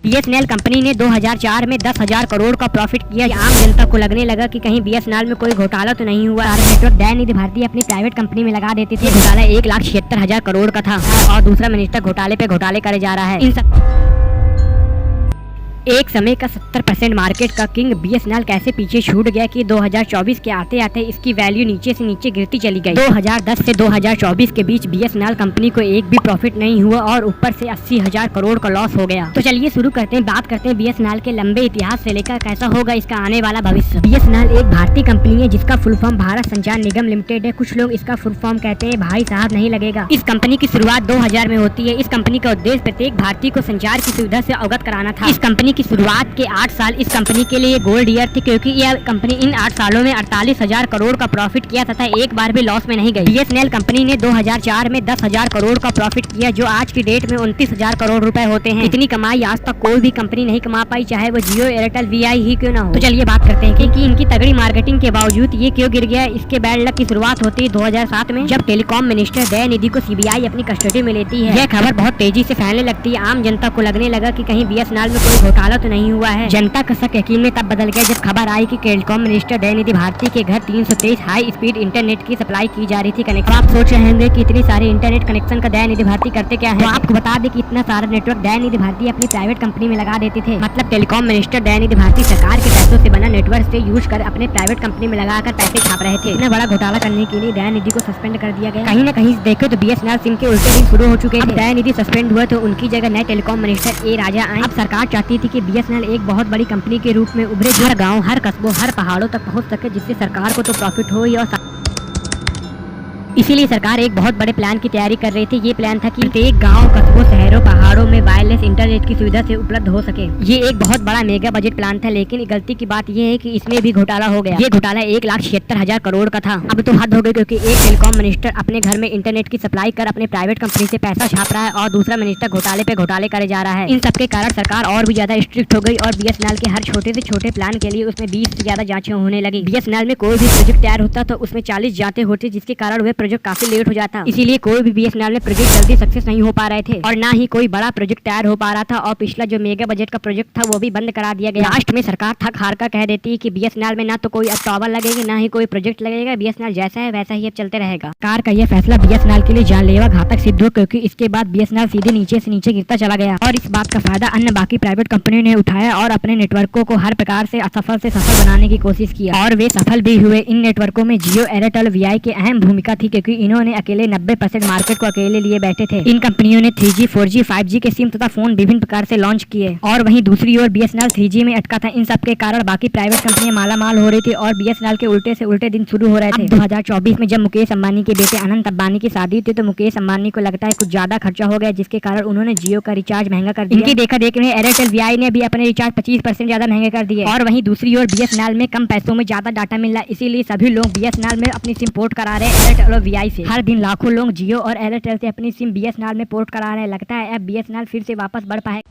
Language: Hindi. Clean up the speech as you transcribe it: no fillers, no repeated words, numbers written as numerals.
बीएसएनएल कंपनी ने 2004 में 10,000 करोड़ का प्रॉफिट किया। आम जनता को लगने लगा कि कहीं बीएसएनएल में कोई घोटाला तो नहीं हुआ। नेटवर्क दयानिधि भारती अपनी प्राइवेट कंपनी में लगा देती थी। घोटाला 1,76,000 करोड़ का था और दूसरा मिनिस्टर घोटाले पे घोटाले करे जा रहा है। इन सब एक समय का 70% मार्केट का किंग बीएसएनएल कैसे पीछे छूट गया कि 2024 के आते आते इसकी वैल्यू नीचे से नीचे गिरती चली गई। 2010 से 2024 के बीच बीएसएनएल कंपनी को एक भी प्रॉफिट नहीं हुआ और ऊपर से 80,000 करोड़ का लॉस हो गया। तो चलिए शुरू करते हैं, बात करते हैं बीएसएनएल के लंबे इतिहास से लेकर कैसा होगा इसका आने वाला भविष्य। बीएसएनएल एक भारतीय कंपनी है जिसका फुल फॉर्म भारत संचार निगम लिमिटेड है। कुछ लोग इसका फुल फॉर्म कहते हैं, भाई साहब नहीं लगेगा। इस कंपनी की शुरुआत 2000 में होती है। इस कंपनी का उद्देश्य प्रत्येक भारतीय को संचार की सुविधा से अवगत कराना था। इस कंपनी की शुरुआत के 8 साल इस कंपनी के लिए गोल्ड ईयर थे, क्योंकि यह कंपनी इन 8 सालों में 48,000 करोड़ का प्रॉफिट किया तथा एक बार भी लॉस में नहीं गई। बीएसएनएल कंपनी ने 2004 में 10,000 करोड़ का प्रॉफिट किया, जो आज की डेट में 29,000 करोड़ रुपए होते हैं। इतनी कमाई आज तक कोई भी कंपनी नहीं कमा पाई, चाहे वो जियो, एयरटेल, वीआई ही क्यों ना हो। तो चलिए बात करते हैं कि इनकी तगड़ी मार्केटिंग के बावजूद ये क्यों गिर गया। इसके बैड लक की शुरुआत होती है 2007 में, जब टेलीकॉम मिनिस्टर दयानिधि को सीबीआई अपनी कस्टडी में लेती है। यह खबर बहुत तेजी से फैलने लगती है। आम जनता को लगने लगा कि कहीं बीएसएनएल में कोई घोटाला तो नहीं हुआ है। जनता का शक यकीन में तब बदल गया जब खबर आई कि टेलीकॉम मिनिस्टर दयानिधि भारती के घर 323 हाई स्पीड इंटरनेट की सप्लाई की जा रही थी। कनेक्शन आप सोच रहे होंगे कि इतनी सारे इंटरनेट कनेक्शन का दयानिधि भारती करते क्या है। तो आपको बता दें कि इतना सारा नेटवर्क दयानिधि भारती अपनी प्राइवेट कंपनी में लगा देते थे। मतलब टेलीकॉम मिनिस्टर दयानिधि भारती सरकार के पैसों से बना नेटवर्क से यूज कर अपने प्राइवेट कंपनी में लगाकर पैसे छाप रहे थे। इतना बड़ा घोटाला करने के लिए दयानिधि को सस्पेंड कर दिया गया। कहीं न कहीं देखे तो बीएसएनएल सिम के उल्टे दिन शुरू हो चुके थे। दयानिधि सस्पेंड हुआ तो उनकी जगह नए टेलीकॉम मिनिस्टर ए राजा आए। अब सरकार चाहती थी कि बीएसएनएल एक बहुत बड़ी कंपनी के रूप में उभरे, हर गांव, हर कस्बों, हर पहाड़ों तक पहुंच सके, जिससे सरकार को तो प्रॉफिट हो ही और इसीलिए सरकार एक बहुत बड़े प्लान की तैयारी कर रही थी। ये प्लान था कि प्रत्येक गांव, कस्बों, शहरों, पहाड़ों में वायरलेस इंटरनेट की सुविधा से उपलब्ध हो सके। ये एक बहुत बड़ा मेगा बजट प्लान था, लेकिन गलती की बात ये है कि इसमें भी घोटाला हो गया। ये घोटाला 1,76,000 करोड़ का था। अब तो हद हो गई, क्योंकि एक टेलीकॉम मिनिस्टर अपने घर में इंटरनेट की सप्लाई कर अपने प्राइवेट कंपनी से पैसा छाप रहा है और दूसरा मिनिस्टर घोटाले पे घोटाले करे जा रहा है। इन सबके कारण सरकार और भी ज्यादा स्ट्रिक्ट हो गई और बीएसएनएल के हर छोटे से छोटे प्लान के लिए उसमें 20 से ज्यादा जांचें होने लगी। बीएसएनएल में कोई भी प्रोजेक्ट तैयार होता तो उसमें 40 जांचें होती, जिसके कारण वह प्रोजेक्ट काफी लेट हो था। इसीलिए कोई भी बीएसएनएल में प्रोजेक्ट जल्दी सक्सेस नहीं हो पा रहे थे और ना ही कोई बड़ा प्रोजेक्ट तैयार हो पा रहा था। और पिछला जो मेगा बजट का प्रोजेक्ट था वो भी बंद करा दिया गया। लास्ट में सरकार थक हार कर कह देती है कि बीएसएनएल में ना तो कोई अब टावर लगेगी, ना ही कोई प्रोजेक्ट लगेगा। बीएसएनएल जैसा है वैसा ही अब चलते रहेगा। सरकार का यह फैसला बीएसएनएल के लिए जानलेवा घातक सिद्ध हुआ, क्योंकि इसके बाद बीएसएनएल सीधे नीचे से नीचे गिरता चला गया और इस बात का फायदा अन्य बाकी प्राइवेट कंपनियों ने उठाया और अपने नेटवर्कों को हर प्रकार से असफल से सफल बनाने की कोशिश किया और वे सफल भी हुए। इन नेटवर्कों में जियो, एयरटेल, वीआई की अहम भूमिका थी, क्योंकि इन्होंने अकेले 90% मार्केट को अकेले लिए बैठे थे। इन कंपनियों ने 3G, 4G, 5G के सिम तथा फोन विभिन्न प्रकार से लॉन्च किए और वहीं दूसरी ओर बीएसएनएल 3G में अटका था। इन सब के कारण बाकी प्राइवेट कंपनियां मालामाल हो रही थी और बीएसएनएल के उल्टे से उल्टे दिन शुरू हो रहे थे। 2024 में जब मुकेश अंबानी के बेटे अनंत अंबानी की शादी थी तो मुकेश अंबानी को लगता है कुछ ज्यादा खर्चा हो गया, जिसके कारण उन्होंने जियो का रिचार्ज महंगा कर दिया। इनकी देखा देख में एयरटेल, वीआई ने भी अपने रिचार्ज 25% ज्यादा महंगे कर दिए और वहीं दूसरी ओर बीएसएनएल में कम पैसों में ज्यादा डाटा मिल रहा है। इसीलिए सभी लोग बीएसएनएल में अपनी सिम पोर्ट करा रहे हैं एयरटेल और वीआई से। हर दिन लाखों लोग जियो और एयरटेल से अपनी सिम बीएसएनएल में पोर्ट करा रहे हैं। लगता है अब बीएसएनएल फिर से वापस बढ़ पाए।